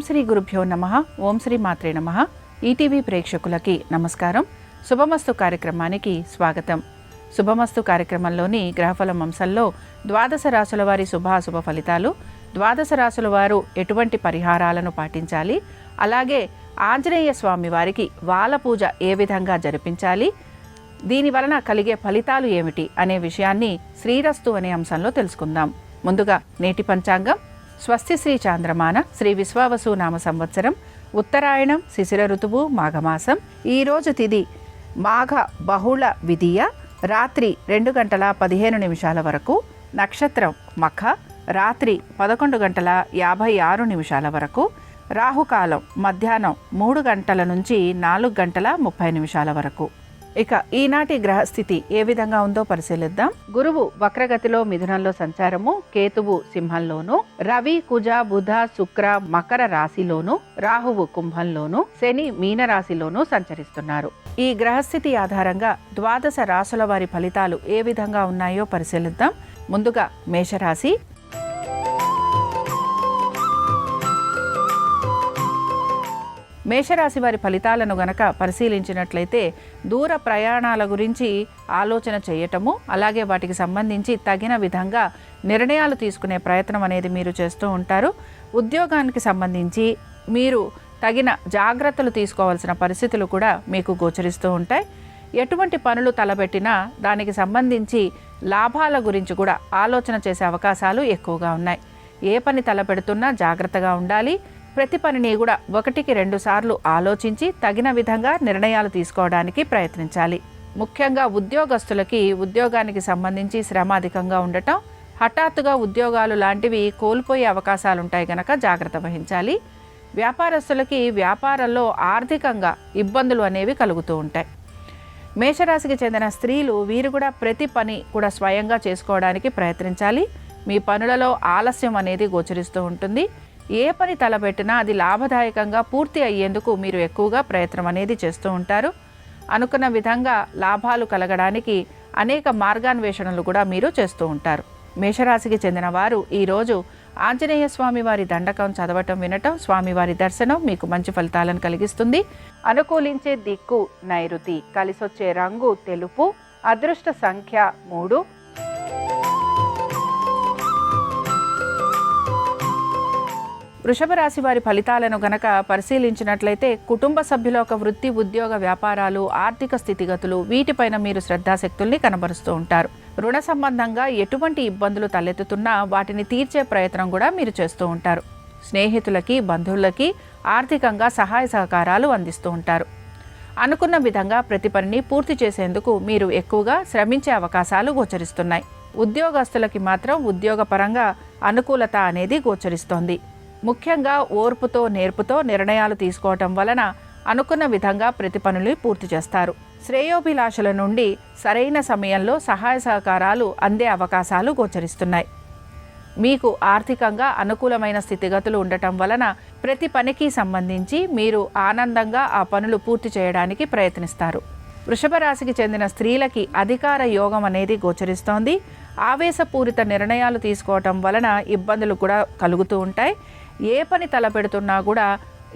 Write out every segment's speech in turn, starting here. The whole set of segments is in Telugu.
శ్రీ గురుభ్యో నమః. ఓం శ్రీ మాత్రే నమః. ఈటీవీ ప్రేక్షకులకి నమస్కారం. శుభమస్తు కార్యక్రమానికి స్వాగతం. శుభమస్తు కార్యక్రమంలోని గ్రహఫలం అంశంలో ద్వాదశ రాశుల వారి శుభాశుభ ఫలితాలు, ద్వాదశ రాశుల వారు ఎటువంటి పరిహారాలను పాటించాలి, అలాగే ఆంజనేయ స్వామి వారికి వాల పూజ ఏ విధంగా జరిపించాలి, దీని వలన కలిగే ఫలితాలు ఏమిటి అనే విషయాన్ని శ్రీరస్తు అనే అంశంలో తెలుసుకుందాం. ముందుగా నేటి పంచాంగం. స్వస్తి శ్రీ చాంద్రమాన శ్రీ విశ్వావసు నామ సంవత్సరం, ఉత్తరాయణం, శిశిర ఋతువు, మాఘమాసం. ఈరోజు తిథి మాఘ బహుళ విధియ, రాత్రి 2:15 వరకు. నక్షత్రం మఖ, రాత్రి 11:56 వరకు. రాహుకాలం మధ్యాహ్నం 3 గంటల నుంచి 4:30 వరకు. ఇక ఈనాటి గ్రహస్థితి ఏ విధంగా ఉందో పరిశీలిద్దాం. గురువు వక్రగతిలో మిథునంలో సంచారము, కేతువు సింహంలోను, రవి కుజ బుధ శుక్ర మకర రాశిలోను, రాహువు కుంభంలోను, శని మీన రాశిలోను సంచరిస్తున్నారు. ఈ గ్రహస్థితి ఆధారంగా ద్వాదశ రాశుల వారి ఫలితాలు ఏ విధంగా ఉన్నాయో పరిశీలిద్దాం. ముందుగా మేషరాశి. మేషరాశి వారి ఫలితాలను గనక పరిశీలించినట్లయితే దూర ప్రయాణాల గురించి ఆలోచన చేయటము, అలాగే వాటికి సంబంధించి తగిన విధంగా నిర్ణయాలు తీసుకునే ప్రయత్నం అనేది మీరు చేస్తూ ఉంటారు. ఉద్యోగానికి సంబంధించి మీరు తగిన జాగ్రత్తలు తీసుకోవాల్సిన పరిస్థితులు కూడా మీకు గోచరిస్తూ ఉంటాయి. ఎటువంటి పనులు తలపెట్టినా దానికి సంబంధించి లాభాల గురించి కూడా ఆలోచన చేసే అవకాశాలు ఎక్కువగా ఉన్నాయి. ఏ పని తలపెడుతున్నా జాగ్రత్తగా ఉండాలి. ప్రతి పనిని కూడా 1-2 సార్లు ఆలోచించి తగిన విధంగా నిర్ణయాలు తీసుకోవడానికి ప్రయత్నించాలి. ముఖ్యంగా ఉద్యోగస్తులకి ఉద్యోగానికి సంబంధించి శ్రమ అధికంగా ఉండటం, హఠాత్తుగా ఉద్యోగాలు లాంటివి కోల్పోయే అవకాశాలు ఉంటాయి కనుక జాగ్రత్త వహించాలి. వ్యాపారస్తులకి వ్యాపారంలో ఆర్థికంగా ఇబ్బందులు అనేవి కలుగుతూ ఉంటాయి. మేషరాశికి చెందిన స్త్రీలు వీరు కూడా ప్రతి పని కూడా స్వయంగా చేసుకోవడానికి ప్రయత్నించాలి. మీ పనులలో ఆలస్యం అనేది గోచరిస్తూ ఉంటుంది. ఏ పని తలపెట్టినా అది లాభదాయకంగా పూర్తి అయ్యేందుకు మీరు ఎక్కువగా ప్రయత్నం అనేది చేస్తూ ఉంటారు. అనుకున్న విధంగా లాభాలు కలగడానికి అనేక మార్గాన్వేషణలు కూడా మీరు చేస్తూ ఉంటారు. మేషరాశికి చెందిన వారు ఈరోజు ఆంజనేయ స్వామి వారి దండకం చదవటం, వినటం, స్వామివారి దర్శనం మీకు మంచి ఫలితాలను కలిగిస్తుంది. అనుకూలించే దిక్కు నైరుతి, కలిసొచ్చే రంగు తెలుపు, అదృష్ట సంఖ్య 3. వృషభ రాశి వారి ఫలితాలను గనక పరిశీలించినట్లయితే కుటుంబ సభ్యుల ఒక వృత్తి, ఉద్యోగ, వ్యాపారాలు, ఆర్థిక స్థితిగతులు వీటిపైన మీరు శ్రద్ధాశక్తుల్ని కనబరుస్తూ ఉంటారు. రుణ సంబంధంగా ఎటువంటి ఇబ్బందులు తలెత్తుతున్నా వాటిని తీర్చే ప్రయత్నం కూడా మీరు చేస్తూ ఉంటారు. స్నేహితులకి, బంధువులకి ఆర్థికంగా సహాయ సహకారాలు అందిస్తూ ఉంటారు. అనుకున్న విధంగా ప్రతి పనిని పూర్తి చేసేందుకు మీరు ఎక్కువగా శ్రమించే అవకాశాలు గోచరిస్తున్నాయి. ఉద్యోగస్తులకి మాత్రం ఉద్యోగపరంగా అనుకూలత అనేది గోచరిస్తోంది. ముఖ్యంగా ఓర్పుతో, నేర్పుతో నిర్ణయాలు తీసుకోవటం వలన అనుకున్న విధంగా ప్రతి పనులు పూర్తి చేస్తారు. శ్రేయోభిలాషుల నుండి సరైన సమయంలో సహాయ సహకారాలు అందే అవకాశాలు గోచరిస్తున్నాయి. మీకు ఆర్థికంగా అనుకూలమైన స్థితిగతులు ఉండటం వలన ప్రతి పనికి సంబంధించి మీరు ఆనందంగా ఆ పనులు పూర్తి చేయడానికి ప్రయత్నిస్తారు. వృషభ రాశికి చెందిన స్త్రీలకి అధికార యోగం అనేది గోచరిస్తోంది. ఆవేశపూరిత నిర్ణయాలు తీసుకోవటం వలన ఇబ్బందులు కూడా కలుగుతూ ఉంటాయి. ఏ పని తలపెడుతున్నా కూడా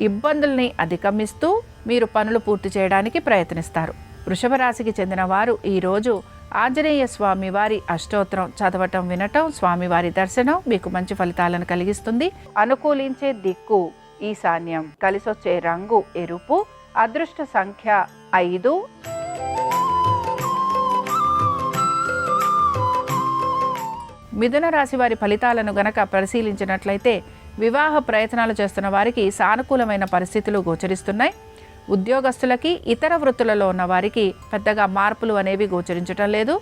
ఇబ్బందుల్ని అధిగమిస్తూ మీరు పనులు పూర్తి చేయడానికి ప్రయత్నిస్తారు. వృషభ రాశికి చెందిన వారు ఈరోజు ఆంజనేయ స్వామి వారి అష్టోత్తరం చదవటం, వినటం, స్వామివారి దర్శనం మీకు మంచి ఫలితాలను కలిగిస్తుంది. అనుకూలించే దిక్కు ఈశాన్యం, కలిసొచ్చే రంగు ఎరుపు, అదృష్ట సంఖ్య 5. మిథున రాశి వారి ఫలితాలను గనక పరిశీలించినట్లయితే వివాహ ప్రయత్నాలు చేస్తున్న వారికి సానుకూలమైన పరిస్థితులు గోచరిస్తున్నాయి. ఉద్యోగస్తులకి, ఇతర వృత్తులలో ఉన్న వారికి పెద్దగా మార్పులు అనేవి గోచరించటం లేదు.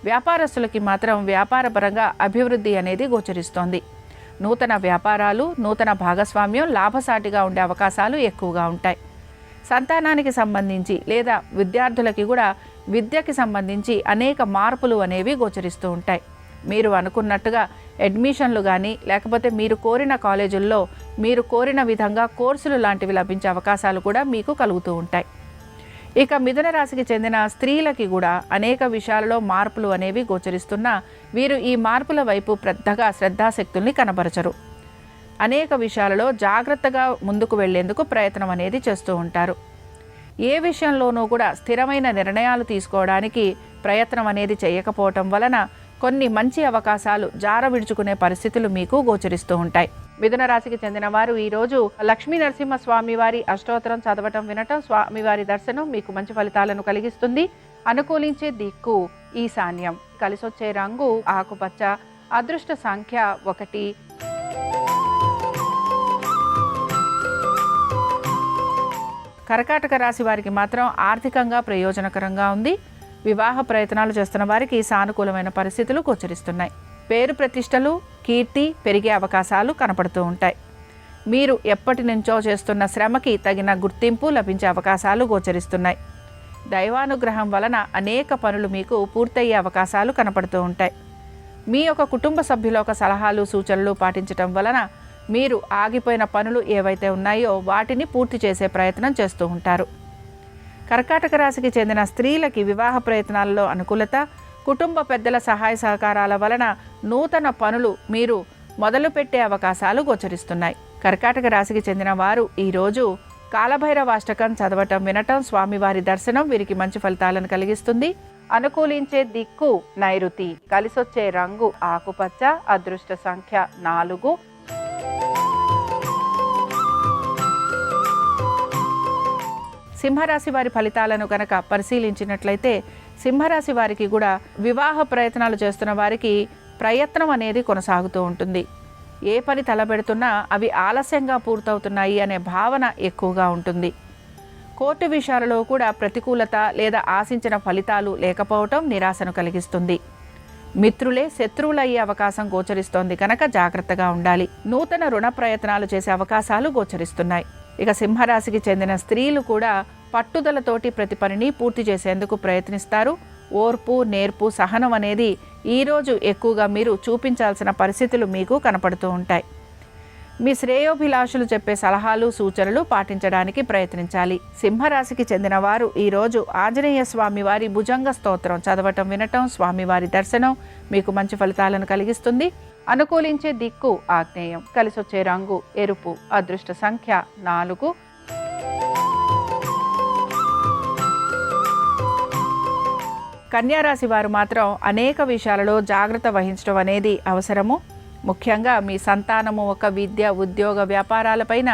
వ్యాపారస్తులకి మాత్రం వ్యాపారపరంగా అభివృద్ధి అనేది గోచరిస్తోంది. నూతన వ్యాపారాలు, నూతన భాగస్వామ్యం లాభసాటిగా ఉండే అవకాశాలు ఎక్కువగా ఉంటాయి. సంతానానికి సంబంధించి లేదా విద్యార్థులకి కూడా విద్యకి సంబంధించి అనేక మార్పులు అనేవి గోచరిస్తూ ఉంటాయి. మీరు అనుకున్నట్టుగా అడ్మిషన్లు కానీ లేకపోతే మీరు కోరిన కాలేజీల్లో మీరు కోరిన విధంగా కోర్సులు లాంటివి లభించే అవకాశాలు కూడా మీకు కలుగుతూ ఉంటాయి. ఇక మిథున రాశికి చెందిన స్త్రీలకి కూడా అనేక విషయాలలో మార్పులు అనేవి గోచరిస్తున్నా వీరు ఈ మార్పుల వైపు పెద్దగా శ్రద్ధాశక్తుల్ని కనబరచరు. అనేక విషయాలలో జాగ్రత్తగా ముందుకు వెళ్లేందుకు ప్రయత్నం అనేది చేస్తూ ఉంటారు. ఏ విషయంలోనూ కూడా స్థిరమైన నిర్ణయాలు తీసుకోవడానికి ప్రయత్నం అనేది చేయకపోవటం వలన కొన్ని మంచి అవకాశాలు జార విడుచుకునే పరిస్థితులు మీకు గోచరిస్తూ ఉంటాయి. మిథున రాశికి చెందిన వారు ఈరోజు లక్ష్మీ నరసింహ స్వామి వారి అష్టోత్తరం చదవటం, వినటం, స్వామివారి దర్శనం మీకు మంచి ఫలితాలను కలిగిస్తుంది. అనుకూలించే దిక్కు ఈశాన్యం. కలిసొచ్చే రంగు ఆకుపచ్చ. అదృష్ట సంఖ్య 1. కర్కాటక రాశి వారికి మాత్రం ఆర్థికంగా ప్రయోజనకరంగా ఉంది. వివాహ ప్రయత్నాలు చేస్తున్న వారికి సానుకూలమైన పరిస్థితులు గోచరిస్తున్నాయి. పేరు ప్రతిష్టలు, కీర్తి పెరిగే అవకాశాలు కనపడుతూ ఉంటాయి. మీరు ఎప్పటి నుంచో చేస్తున్న శ్రమకి తగిన గుర్తింపు లభించే అవకాశాలు గోచరిస్తున్నాయి. దైవానుగ్రహం వలన అనేక పనులు మీకు పూర్తయ్యే అవకాశాలు కనపడుతూ ఉంటాయి. మీ యొక్క కుటుంబ సభ్యుల యొక్క సలహాలు, సూచనలు పాటించటం వలన మీరు ఆగిపోయిన పనులు ఏవైతే ఉన్నాయో వాటిని పూర్తి చేసే ప్రయత్నం చేస్తూ ఉంటారు. కర్కాటక రాశికి చెందిన స్త్రీలకి వివాహ ప్రయత్నాల్లో అనుకూలత, కుటుంబ పెద్దల సహాయ సహకారాల వలన నూతన పనులు మీరు మొదలుపెట్టే అవకాశాలు గోచరిస్తున్నాయి. కర్కాటక రాశికి చెందిన వారు ఈరోజు కాలభైరవాష్టకం చదవటం, వినటం, స్వామివారి దర్శనం వీరికి మంచి ఫలితాలను కలిగిస్తుంది. అనుకూలించే దిక్కు నైరుతి. కలిసొచ్చే రంగు ఆకుపచ్చ. అదృష్ట సంఖ్య 4. సింహరాశి వారి ఫలితాలను కనుక పరిశీలించినట్లయితే సింహరాశి వారికి కూడా వివాహ ప్రయత్నాలు చేస్తున్న వారికి ప్రయత్నం అనేది కొనసాగుతూ ఉంటుంది. ఏ పని తలపెడుతున్నా అవి ఆలస్యంగా పూర్తవుతున్నాయి అనే భావన ఎక్కువగా ఉంటుంది. కోర్టు విషయాలలో కూడా ప్రతికూలత లేదా ఆశించిన ఫలితాలు లేకపోవటం నిరాశను కలిగిస్తుంది. మిత్రులే శత్రువులయ్యే అవకాశం గోచరిస్తోంది కనుక జాగ్రత్తగా ఉండాలి. నూతన రుణ ప్రయత్నాలు చేసే అవకాశాలు గోచరిస్తున్నాయి. ఇక సింహరాశికి చెందిన స్త్రీలు కూడా పట్టుదలతోటి ప్రతి పనిని పూర్తి చేసేందుకు ప్రయత్నిస్తారు. ఓర్పు, నేర్పు, సహనం అనేది ఈరోజు ఎక్కువగా మీరు చూపించాల్సిన పరిస్థితులు మీకు కనపడుతూ ఉంటాయి. మీ శ్రేయోభిలాషులు చెప్పే సలహాలు, సూచనలు పాటించడానికి ప్రయత్నించాలి. సింహరాశికి చెందిన వారు ఈరోజు ఆంజనేయ స్వామి వారి భుజంగ స్తోత్రం చదవటం, వినటం, స్వామివారి దర్శనం మీకు మంచి ఫలితాలను కలిగిస్తుంది. అనుకూలించే దిక్కు ఆగ్నేయం. కలిసొచ్చే రంగు ఎరుపు. అదృష్ట సంఖ్య 4. కన్యారాశి వారు మాత్రం అనేక విషయాలలో జాగ్రత్త వహించడం అనేది అవసరము. ముఖ్యంగా మీ సంతానము ఒక విద్య, ఉద్యోగ, వ్యాపారాలపైన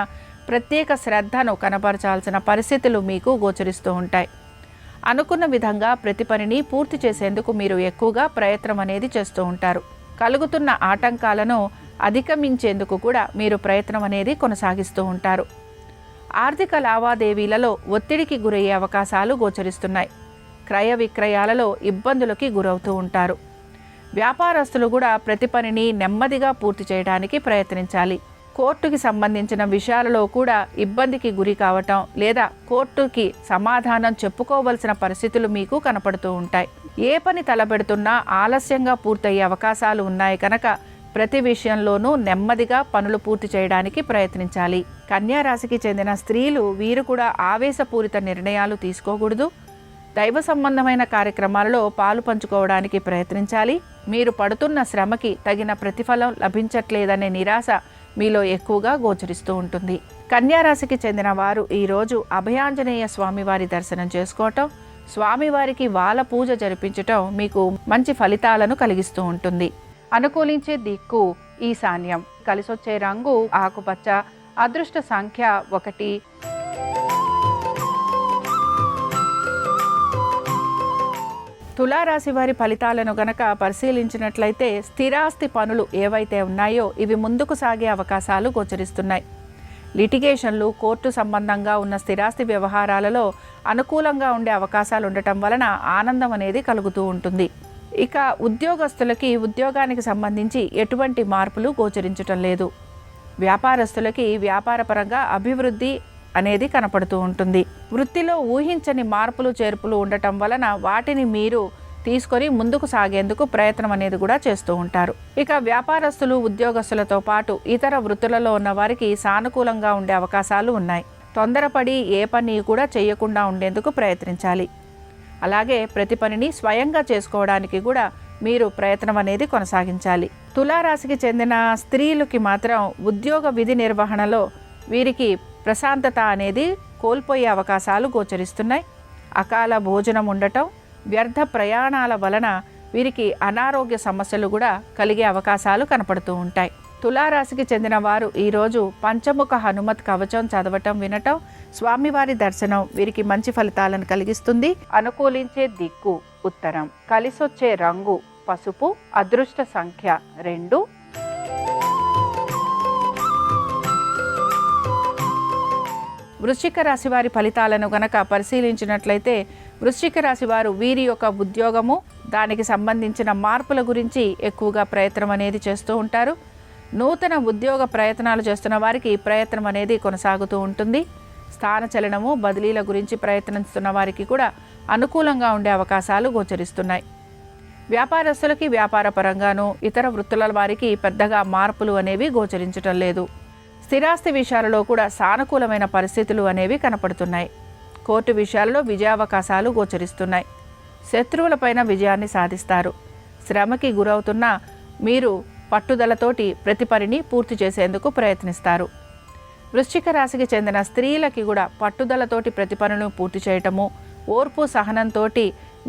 ప్రత్యేక శ్రద్ధను కనపరచాల్సిన పరిస్థితులు మీకు గోచరిస్తూ ఉంటాయి. అనుకున్న విధంగా ప్రతి పనిని పూర్తి చేసేందుకు మీరు ఎక్కువగా ప్రయత్నం అనేది చేస్తూ ఉంటారు. కలుగుతున్న ఆటంకాలను అధిగమించేందుకు కూడా మీరు ప్రయత్నం అనేది కొనసాగిస్తూ ఉంటారు. ఆర్థిక లావాదేవీలలో ఒత్తిడికి గురయ్యే అవకాశాలు గోచరిస్తున్నాయి. క్రయ విక్రయాలలో ఇబ్బందులకి గురవుతూ ఉంటారు. వ్యాపారస్తులు కూడా ప్రతి పనిని నెమ్మదిగా పూర్తి చేయడానికి ప్రయత్నించాలి. కోర్టుకి సంబంధించిన విషయాలలో కూడా ఇబ్బందికి గురి కావటం లేదా కోర్టుకి సమాధానం చెప్పుకోవలసిన పరిస్థితులు మీకు కనపడుతూ ఉంటాయి. ఏ పని తలపెడుతున్నా ఆలస్యంగా పూర్తయ్యే అవకాశాలు ఉన్నాయి కనుక ప్రతి విషయంలోనూ నెమ్మదిగా పనులు పూర్తి చేయడానికి ప్రయత్నించాలి. కన్యా రాశికి చెందిన స్త్రీలు వీరు కూడా ఆవేశపూరిత నిర్ణయాలు తీసుకోకూడదు. దైవ సంబంధమైన కార్యక్రమాలలో పాలు పంచుకోవడానికి ప్రయత్నించాలి. మీరు పడుతున్న శ్రమకి తగిన ప్రతిఫలం లభించట్లేదనే నిరాశ మీలో ఎక్కువగా గోచరిస్తూ ఉంటుంది. కన్యా రాశికి చెందిన వారు ఈరోజు అభయాంజనేయ స్వామివారి దర్శనం చేసుకోవటం, స్వామివారికి వాల పూజ జరిపించటం మీకు మంచి ఫలితాలను కలిగిస్తూ ఉంటుంది. అనుకూలించే దిక్కు ఈశాన్యం. కలిసొచ్చే రంగు ఆకుపచ్చ. అదృష్ట సంఖ్య 1. తులారాశి వారి ఫలితాలను గనక పరిశీలించినట్లయితే స్థిరాస్తి పనులు ఏవైతే ఉన్నాయో ఇవి ముందుకు సాగే అవకాశాలు గోచరిస్తున్నాయి. లిటిగేషన్లు, కోర్టు సంబంధంగా ఉన్న స్థిరాస్తి వ్యవహారాలలో అనుకూలంగా ఉండే అవకాశాలు ఉండటం వలన ఆనందం అనేది కలుగుతూ ఉంటుంది. ఇక ఉద్యోగస్తులకి ఉద్యోగానికి సంబంధించి ఎటువంటి మార్పులు గోచరించటం లేదు. వ్యాపారస్తులకి వ్యాపారపరంగా అభివృద్ధి అనేది కనపడుతూ ఉంటుంది. వృత్తిలో ఊహించని మార్పులు చేర్పులు ఉండటం వలన వాటిని మీరు తీసుకొని ముందుకు సాగేందుకు ప్రయత్నం అనేది కూడా చేస్తూ ఉంటారు. ఇక వ్యాపారస్తులు, ఉద్యోగస్తులతో పాటు ఇతర వృత్తులలో ఉన్న వారికి సానుకూలంగా ఉండే అవకాశాలు ఉన్నాయి. తొందరపడి ఏ పని కూడా చేయకుండా ఉండేందుకు ప్రయత్నించాలి. అలాగే ప్రతి పనిని స్వయంగా చేసుకోవడానికి కూడా మీరు ప్రయత్నం అనేది కొనసాగించాలి. తులారాశికి చెందిన స్త్రీలకి మాత్రం ఉద్యోగ విధి నిర్వహణలో వీరికి ప్రశాంతత అనేది కోల్పోయే అవకాశాలు గోచరిస్తున్నాయి. అకాల భోజనం ఉండటం, వ్యర్థ ప్రయాణాల వలన వీరికి అనారోగ్య సమస్యలు కూడా కలిగే అవకాశాలు కనపడుతూ ఉంటాయి. తులారాశికి చెందిన వారు ఈరోజు పంచముఖ హనుమత్ కవచం చదవటం, వినటం, స్వామివారి దర్శనం వీరికి మంచి ఫలితాలను కలిగిస్తుంది. అనుకూలించే దిక్కు ఉత్తరం, కలిసొచ్చే రంగు పసుపు, అదృష్ట సంఖ్య 2. వృశ్చిక రాశి వారి ఫలితాలను గనక పరిశీలించినట్లయితే వృశ్చిక రాశి వారు వీరి యొక్క ఉద్యోగము, దానికి సంబంధించిన మార్పుల గురించి ఎక్కువగా ప్రయత్నం అనేది చేస్తూ ఉంటారు. నూతన ఉద్యోగ ప్రయత్నాలు చేస్తున్న వారికి ప్రయత్నం అనేది కొనసాగుతూ ఉంటుంది. స్థానచలనము, బదిలీల గురించి ప్రయత్నిస్తున్న వారికి కూడా అనుకూలంగా ఉండే అవకాశాలు గోచరిస్తున్నాయి. వ్యాపారస్తులకి వ్యాపార పరంగాను, ఇతర వృత్తుల వారికి పెద్దగా మార్పులు అనేవి గోచరించటం లేదు. స్థిరాస్తి విషయాలలో కూడా సానుకూలమైన పరిస్థితులు అనేవి కనపడుతున్నాయి. కోర్టు విషయాలలో విజయావకాశాలు గోచరిస్తున్నాయి. శత్రువులపైన విజయాన్ని సాధిస్తారు. శ్రమకి గురవుతున్న మీరు పట్టుదలతోటి ప్రతి పనిని పూర్తి చేసేందుకు ప్రయత్నిస్తారు. వృశ్చిక రాశికి చెందిన స్త్రీలకి కూడా పట్టుదలతోటి ప్రతి పనులను పూర్తి చేయటము, ఓర్పు సహనంతో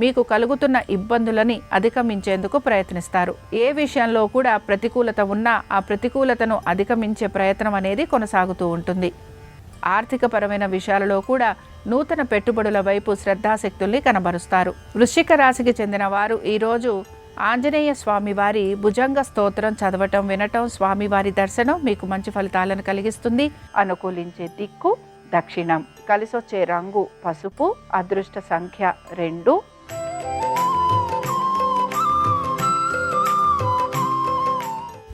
మీకు కలుగుతున్న ఇబ్బందులని అధిగమించేందుకు ప్రయత్నిస్తారు. ఏ విషయంలో కూడా ప్రతికూలత ఉన్నా ఆ ప్రతికూలతను అధిగమించే ప్రయత్నం అనేది కొనసాగుతూ ఉంటుంది. ఆర్థికపరమైన విషయాలలో కూడా నూతన పెట్టుబడుల వైపు శ్రద్ధాశక్తుల్ని కనబరుస్తారు. వృశ్చిక రాశికి చెందిన వారు ఈరోజు ఆంజనేయ స్వామివారి భుజంగ స్తోత్రం చదవటం, వినటం, స్వామివారి దర్శనం మీకు మంచి ఫలితాలను కలిగిస్తుంది. అనుకూలించే దిక్కు దక్షిణం, కలిసొచ్చే రంగు పసుపు, అదృష్ట సంఖ్య 2.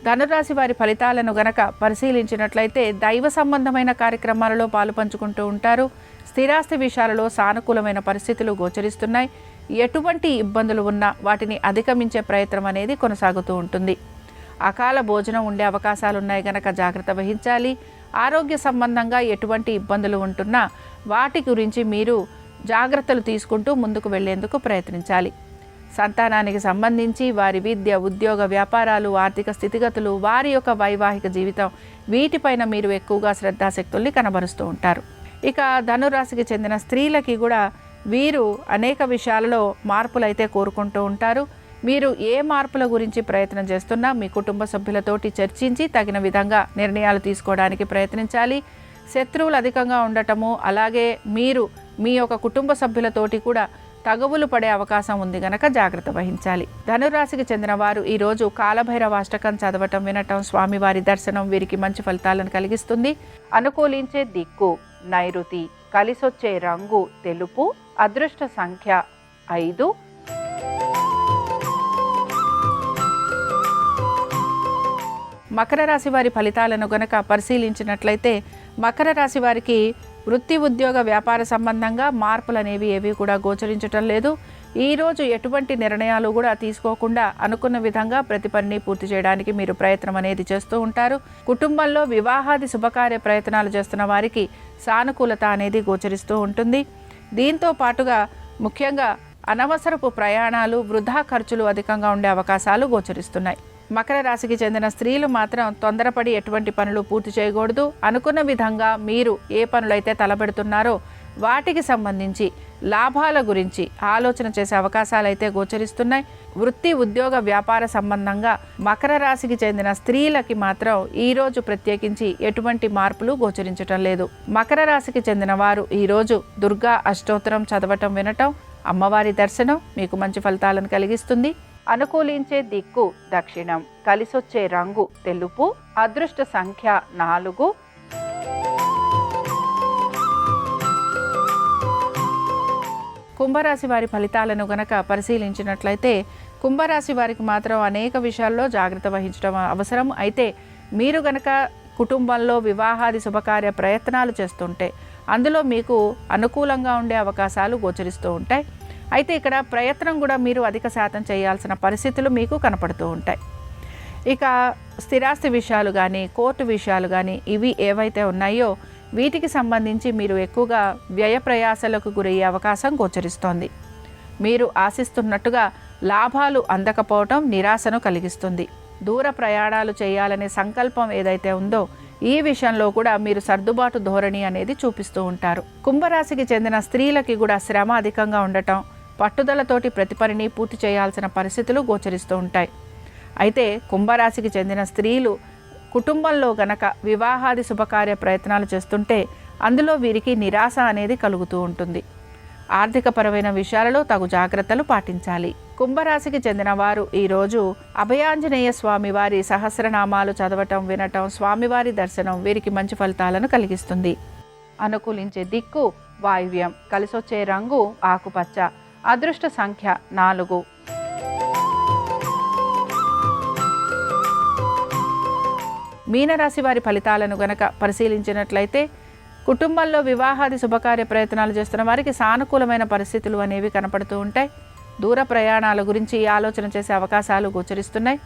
ధనురాశి వారి ఫలితాలను గనక పరిశీలించినట్లయితే దైవ సంబంధమైన కార్యక్రమాలలో పాలుపంచుకుంటూ ఉంటారు. స్థిరాస్తి విషయాలలో సానుకూలమైన పరిస్థితులు గోచరిస్తున్నాయి. ఎటువంటి ఇబ్బందులు ఉన్నా వాటిని అధిగమించే ప్రయత్నం అనేది కొనసాగుతూ ఉంటుంది. అకాల భోజనం ఉండే అవకాశాలు ఉన్నాయి గనక జాగ్రత్త వహించాలి. ఆరోగ్య సంబంధంగా ఎటువంటి ఇబ్బందులు ఉంటున్నా వాటి గురించి మీరు జాగ్రత్తలు తీసుకుంటూ ముందుకు వెళ్లేందుకు ప్రయత్నించాలి. సంతానానికి సంబంధించి వారి విద్య, ఉద్యోగ, వ్యాపారాలు, ఆర్థిక స్థితిగతులు, వారి యొక్క వైవాహిక జీవితం వీటిపైన మీరు ఎక్కువగా శ్రద్ధాశక్తుల్ని కనబరుస్తూ ఉంటారు. ఇక ధనురాశికి చెందిన స్త్రీలకి కూడా వీరు అనేక విషయాలలో మార్పులు అయితే కోరుకుంటూ ఉంటారు. మీరు ఏ మార్పుల గురించి ప్రయత్నం చేస్తున్నా మీ కుటుంబ సభ్యులతోటి చర్చించి తగిన విధంగా నిర్ణయాలు తీసుకోవడానికి ప్రయత్నించాలి. శత్రువులు అధికంగా ఉండటము, అలాగే మీరు మీ యొక్క కుటుంబ సభ్యులతోటి కూడా తగవులు పడే అవకాశం ఉంది గనక జాగ్రత్త వహించాలి. ధనురాశికి చెందిన వారు ఈరోజు కాలభైరవాష్టకం చదవటం, వినటం, స్వామివారి దర్శనం వీరికి మంచి ఫలితాలను కలిగిస్తుంది. అనుకూలించే దిక్కు నైరుతి, కలిసొచ్చే రంగు తెలుపు, అదృష్ట సంఖ్య 5. మకర రాశి వారి ఫలితాలను గనక పరిశీలించినట్లయితే మకర రాశి వారికి వృత్తి, ఉద్యోగ, వ్యాపార సంబంధంగా మార్పులు అనేవి ఏవి కూడా గోచరించటం లేదు. ఈరోజు ఎటువంటి నిర్ణయాలు కూడా తీసుకోకుండా అనుకున్న విధంగా ప్రతి పనిని పూర్తి చేయడానికి మీరు ప్రయత్నం అనేది చేస్తూ ఉంటారు. కుటుంబంలో వివాహాది శుభకార్య ప్రయత్నాలు చేస్తున్న వారికి సానుకూలత అనేది గోచరిస్తూ ఉంటుంది. దీంతో పాటుగా ముఖ్యంగా అనవసరపు ప్రయాణాలు, వృధా ఖర్చులు అధికంగా ఉండే అవకాశాలు గోచరిస్తున్నాయి. మకర రాశికి చెందిన స్త్రీలు మాత్రం తొందరపడి ఎటువంటి పనులు పూర్తి చేయకూడదు. అనుకున్న విధంగా మీరు ఏ పనులైతే తలపెడుతున్నారో వాటికి సంబంధించి లాభాల గురించి ఆలోచన చేసే అవకాశాలు అయితే గోచరిస్తున్నాయి. వృత్తి, ఉద్యోగ, వ్యాపార సంబంధంగా మకర రాశికి చెందిన స్త్రీలకి మాత్రం ఈరోజు ప్రత్యేకించి ఎటువంటి మార్పులు గోచరించటం లేదు. మకర రాశికి చెందిన వారు ఈరోజు దుర్గా అష్టోత్తరం చదవటం, వినటం, అమ్మవారి దర్శనం మీకు మంచి ఫలితాలను కలిగిస్తుంది. అనుకూలించే దిక్కు దక్షిణం, కలిసొచ్చే రంగు తెలుపు, అదృష్ట సంఖ్య 4. కుంభరాశి వారి ఫలితాలను గనక పరిశీలించినట్లయితే కుంభరాశి వారికి మాత్రం అనేక విషయాల్లో జాగ్రత్త వహించడం అవసరం. అయితే మీరు గనక కుటుంబంలో వివాహాది శుభకార్య ప్రయత్నాలు చేస్తుంటే అందులో మీకు అనుకూలంగా ఉండే అవకాశాలు గోచరిస్తూ ఉంటాయి. అయితే ఇక్కడ ప్రయత్నం కూడా మీరు అధిక శాతం చేయాల్సిన పరిస్థితులు మీకు కనపడుతూ ఉంటాయి. ఇక స్థిరాస్తి విషయాలు కానీ, కోర్టు విషయాలు కానీ ఇవి ఏవైతే ఉన్నాయో వీటికి సంబంధించి మీరు ఎక్కువగా వ్యయ ప్రయాసాలకు గురయ్యే అవకాశం గోచరిస్తోంది. మీరు ఆశిస్తున్నట్టుగా లాభాలు అందకపోవటం నిరాశను కలిగిస్తుంది. దూర ప్రయాణాలు చేయాలనే సంకల్పం ఏదైతే ఉందో ఈ విషయంలో కూడా మీరు సర్దుబాటు ధోరణి అనేది చూపిస్తూ ఉంటారు. కుంభరాశికి చెందిన స్త్రీలకి కూడా శ్రమ అధికంగా ఉండటం, పట్టుదలతోటి ప్రతి పనిని పూర్తి చేయాల్సిన పరిస్థితులు గోచరిస్తూ ఉంటాయి. అయితే కుంభరాశికి చెందిన స్త్రీలు కుటుంబంలో గనక వివాహాది శుభకార్య ప్రయత్నాలు చేస్తుంటే అందులో వీరికి నిరాశ అనేది కలుగుతూ ఉంటుంది. ఆర్థికపరమైన విషయాలలో తగు జాగ్రత్తలు పాటించాలి. కుంభరాశికి చెందిన వారు ఈరోజు అభయాంజనేయ స్వామివారి సహస్రనామాలు చదవటం, వినటం, స్వామివారి దర్శనం వీరికి మంచి ఫలితాలను కలిగిస్తుంది. అనుకూలించే దిక్కు వాయువ్యం, కలిసొచ్చే రంగు ఆకుపచ్చ, అదృష్ట సంఖ్య 4. మీనరాశి వారి ఫలితాలను గనక పరిశీలించినట్లయితే కుటుంబంలో వివాహాది శుభకార్య ప్రయత్నాలు చేస్తున్న వారికి సానుకూలమైన పరిస్థితులు అనేవి కనపడుతూ ఉంటాయి. దూర ప్రయాణాల గురించి ఆలోచన చేసే అవకాశాలు గోచరిస్తున్నాయి.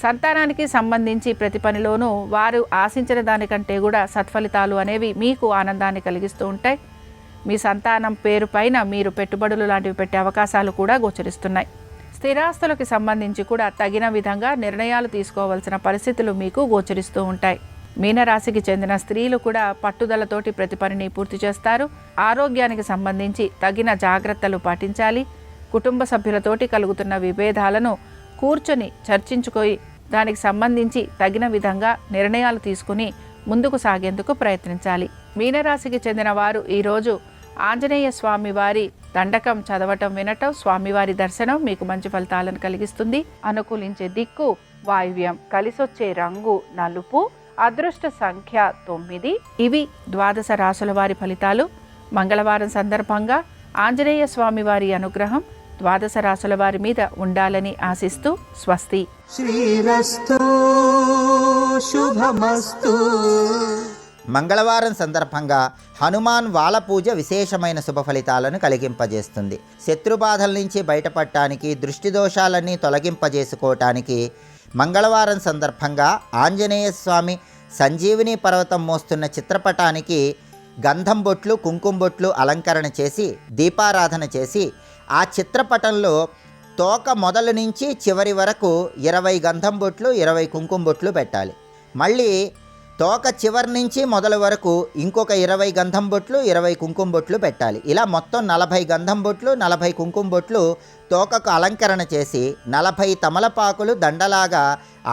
సంతానానికి సంబంధించి ప్రతి పనిలోనూ వారు ఆశించిన దానికంటే కూడా సత్ఫలితాలు అనేవి మీకు ఆనందాన్ని కలిగిస్తూ ఉంటాయి. మీ సంతానం పేరు పైన మీరు పెట్టుబడులు లాంటివి పెట్టే అవకాశాలు కూడా గోచరిస్తున్నాయి. స్థిరాస్తులకు సంబంధించి కూడా తగిన విధంగా నిర్ణయాలు తీసుకోవాల్సిన పరిస్థితులు మీకు గోచరిస్తూ ఉంటాయి. మీనరాశికి చెందిన స్త్రీలు కూడా పట్టుదలతోటి ప్రతి పనిని పూర్తి చేస్తారు. ఆరోగ్యానికి సంబంధించి తగిన జాగ్రత్తలు పాటించాలి. కుటుంబ సభ్యులతోటి కలుగుతున్న విభేదాలను కూర్చొని చర్చించుకొని దానికి సంబంధించి తగిన విధంగా నిర్ణయాలు తీసుకుని ముందుకు సాగేందుకు ప్రయత్నించాలి. మీనరాశికి చెందిన వారు ఈరోజు ఆంజనేయ స్వామి వారి దండకం చదవటం, వినటం, స్వామివారి దర్శనం మీకు మంచి ఫలితాలను కలిగిస్తుంది. అనుకూలించే దిక్కు వాయువ్యం, కలిసొచ్చే రంగు నలుపు, అదృష్ట సంఖ్య 9. ఇవి ద్వాదశ రాశుల వారి ఫలితాలు. మంగళవారం సందర్భంగా ఆంజనేయ స్వామి వారి అనుగ్రహం ద్వాదశ రాశుల వారి మీద ఉండాలని ఆశిస్తూ స్వస్తి. శ్రీరస్తు శుభమస్తు. మంగళవారం సందర్భంగా హనుమాన్ వాల పూజ విశేషమైన శుభ ఫలితాలను కలిగింపజేస్తుంది. శత్రుబాధల నుంచి బయటపడటానికి, దృష్టి దోషాలన్నీ తొలగింపజేసుకోవటానికి మంగళవారం సందర్భంగా ఆంజనేయ స్వామి సంజీవిని పర్వతం మోస్తున్న చిత్రపటానికి గంధం బొట్లు, కుంకుమ బొట్లు అలంకరణ చేసి దీపారాధన చేసి ఆ చిత్రపటంలో తోక మొదలు నుంచి చివరి వరకు 20 గంధం బొట్లు, 20 కుంకుమ బొట్లు పెట్టాలి. మళ్ళీ తోక చివరి నుంచి మొదలు వరకు ఇంకొక 20 గంధం బొట్లు, 20 కుంకుమ బొట్లు పెట్టాలి. ఇలా మొత్తం 40 గంధం బొట్లు, 40 కుంకుమ బొట్లు తోకకు అలంకరణ చేసి 40 తమలపాకులు దండలాగా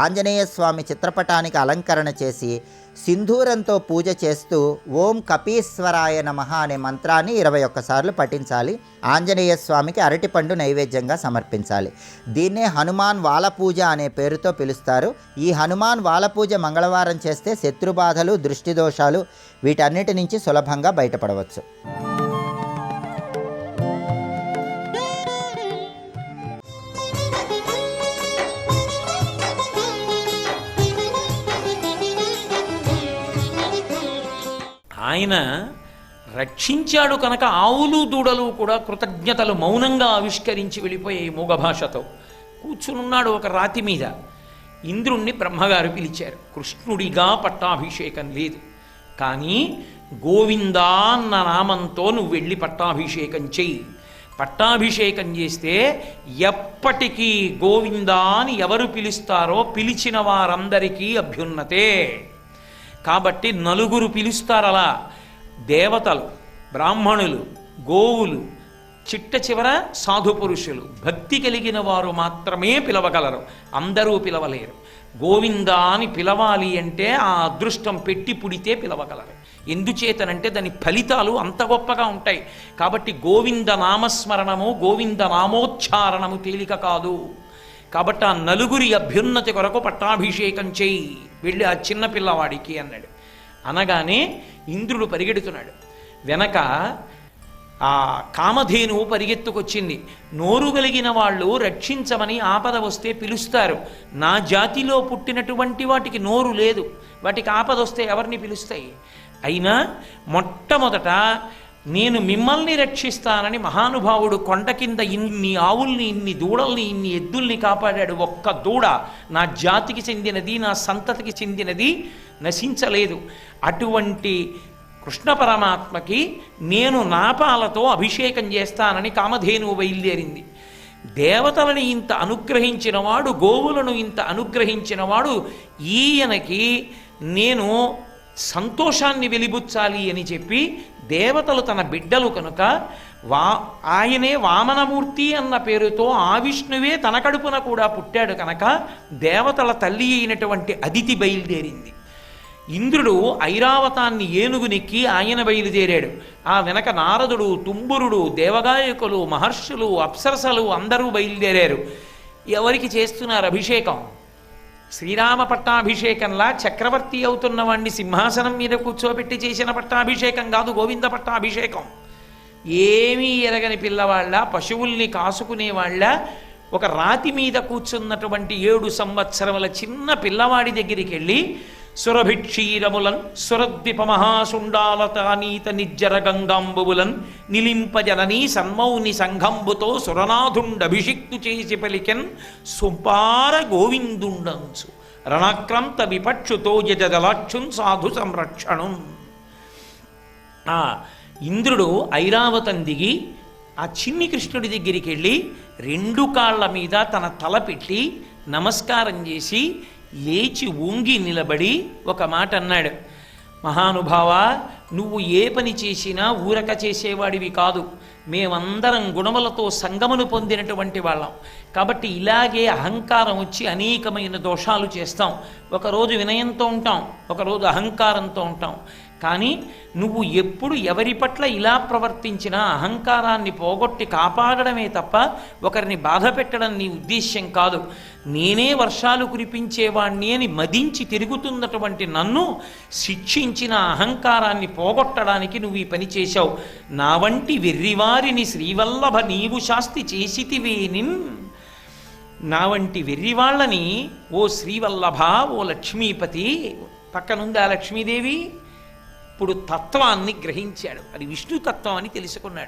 ఆంజనేయ స్వామి చిత్రపటానికి అలంకరణ చేసి సింధూరంతో పూజ చేస్తూ ఓం కపీశ్వరాయ నమః అనే మంత్రాన్ని 21 సార్లు పఠించాలి. ఆంజనేయ స్వామికి అరటిపండు నైవేద్యంగా సమర్పించాలి. దీన్నే హనుమాన్ వాల పూజ అనే పేరుతో పిలుస్తారు. ఈ హనుమాన్ వాల పూజ మంగళవారం చేస్తే శత్రుబాధలు, దృష్టి దోషాలు వీటన్నిటి నుంచి సులభంగా బయటపడవచ్చు. ఆయన రక్షించాడు కనుక ఆవులు దూడలు కూడా కృతజ్ఞతలు మౌనంగా ఆవిష్కరించి వెళ్ళిపోయాయి మూగ భాషతో. కూర్చునున్నాడు ఒక రాతి మీద. ఇంద్రుణ్ణి బ్రహ్మగారు పిలిచారు. కృష్ణుడిగా పట్టాభిషేకం లేదు, కానీ గోవిందా అన్న నామంతో నువ్వు వెళ్ళి పట్టాభిషేకం చెయ్యి. పట్టాభిషేకం చేస్తే ఎప్పటికీ గోవిందా అని ఎవరు పిలుస్తారో పిలిచిన వారందరికీ అభ్యున్నతే. కాబట్టి నలుగురు పిలుస్తారు అలా. దేవతలు, బ్రాహ్మణులు, గోవులు, చిట్ట చివర సాధు పురుషులు, భక్తి కలిగిన వారు మాత్రమే పిలవగలరు, అందరూ పిలవలేరు. గోవిందా అని పిలవాలి అంటే ఆ అదృష్టం పెట్టి పుడితే పిలవగలరు. ఎందుచేతనంటే దాని ఫలితాలు అంత గొప్పగా ఉంటాయి. కాబట్టి గోవింద నామస్మరణము, గోవింద నామోచ్చారణము తేలిక కాదు. కాబట్టి ఆ నలుగురి అభ్యున్నతి కొరకు పట్టాభిషేకం చేయి, వెళ్ళి ఆ చిన్న పిల్లవాడికి అన్నాడు. అనగానే ఇంద్రుడు పరిగెడుతున్నాడు. వెనక ఆ కామధేనువు పరిగెత్తుకొచ్చింది. నోరు కలిగిన వాళ్ళు రక్షించమని ఆపద వస్తే పిలుస్తారు. నా జాతిలో పుట్టినటువంటి వాటికి నోరు లేదు, వాటికి ఆపద వస్తే ఎవరిని పిలుస్తాయి? అయినా మొట్టమొదట నేను మిమ్మల్ని రక్షిస్తానని మహానుభావుడు కొండ కింద ఇన్ని ఆవుల్ని, ఇన్ని దూడల్ని, ఇన్ని ఎద్దుల్ని కాపాడాడు. ఒక్క దూడ నా జాతికి చెందినది, నా సంతతికి చెందినది నశించలేదు. అటువంటి కృష్ణ పరమాత్మకి నేను నాపాలతో అభిషేకం చేస్తానని కామధేనువు బయలుదేరింది. దేవతలని ఇంత అనుగ్రహించినవాడు, గోవులను ఇంత అనుగ్రహించినవాడు, ఈయనకి నేను సంతోషాన్ని వెలిబుచ్చాలి అని చెప్పి దేవతలు తన బిడ్డలు కనుక ఆయనే వామనమూర్తి అన్న పేరుతో ఆ విష్ణువే తన కడుపున కూడా పుట్టాడు కనుక దేవతల తల్లి అయినటువంటి అదితి బయలుదేరింది. ఇంద్రుడు ఐరావతాన్ని ఏనుగునెక్కి ఆయన బయలుదేరాడు. ఆ వెనక నారదుడు, తుంబురుడు, దేవగాయకులు, మహర్షులు, అప్సరసలు అందరూ బయలుదేరారు. ఎవరికి చేస్తున్నారు అభిషేకం? శ్రీరామ పట్టాభిషేకంలా చక్రవర్తి అవుతున్న వాణ్ణి సింహాసనం మీద కూర్చోబెట్టి చేసిన పట్టాభిషేకం కాదు, గోవింద పట్టాభిషేకం. ఏమీ ఎరగని పిల్లవాళ్ళ, పశువుల్ని కాసుకునేవాళ్ళ, ఒక రాతి మీద కూర్చున్నటువంటి 7 సంవత్సరముల చిన్న పిల్లవాడి దగ్గరికి వెళ్ళి సురభిక్షీరములన్ సురద్విప మహాసుండాలతానీత నిజ్జర గంగాంబువులన్ నిలింపజననీ సన్మౌని సంఘంబుతో సురనాథుండభిషిక్తు చేసి పలికెన్ సుంపార గోవిందుండంచు రణక్రంత విపక్షుతో యజలాక్షున్ సాధు సంరక్షణం. ఇంద్రుడు ఐరావతం దిగి ఆ చిన్ని కృష్ణుడి దగ్గరికి వెళ్ళి 2 కాళ్ళ మీద తన తల పెట్టి నమస్కారం చేసి లేచి ఊంగి నిలబడి ఒక మాట అన్నాడు. మహానుభావ, నువ్వు ఏ పని చేసినా ఊరక చేసేవాడివి కాదు. మేమందరం గుణములతో సంగమును పొందినటువంటి వాళ్ళం. కాబట్టి ఇలాగే అహంకారం వచ్చి అనేకమైన దోషాలు చేస్తాం. ఒకరోజు వినయంతో ఉంటాం, ఒకరోజు అహంకారంతో ఉంటాం. కానీ నువ్వు ఎప్పుడు ఎవరి పట్ల ఇలా ప్రవర్తించినా అహంకారాన్ని పోగొట్టి కాపాడడమే తప్ప ఒకరిని బాధ పెట్టడం నీ ఉద్దేశ్యం కాదు. నేనే వర్షాలు కురిపించేవాణ్ణి అని మదించి తిరుగుతున్నటువంటి నన్ను శిక్షించిన అహంకారాన్ని పోగొట్టడానికి నువ్వు ఈ పని చేశావు. నా వంటి వెర్రివారిని శ్రీవల్లభ నీవు శాస్తి చేసితివేనిన్. నా వంటి వెర్రివాళ్ళని ఓ శ్రీవల్లభ, ఓ లక్ష్మీపతి, పక్కనుంది ఆ లక్ష్మీదేవి. ఇప్పుడు తత్వాన్ని గ్రహించాడు. అది విష్ణు తత్వం అని తెలుసుకున్నాడు.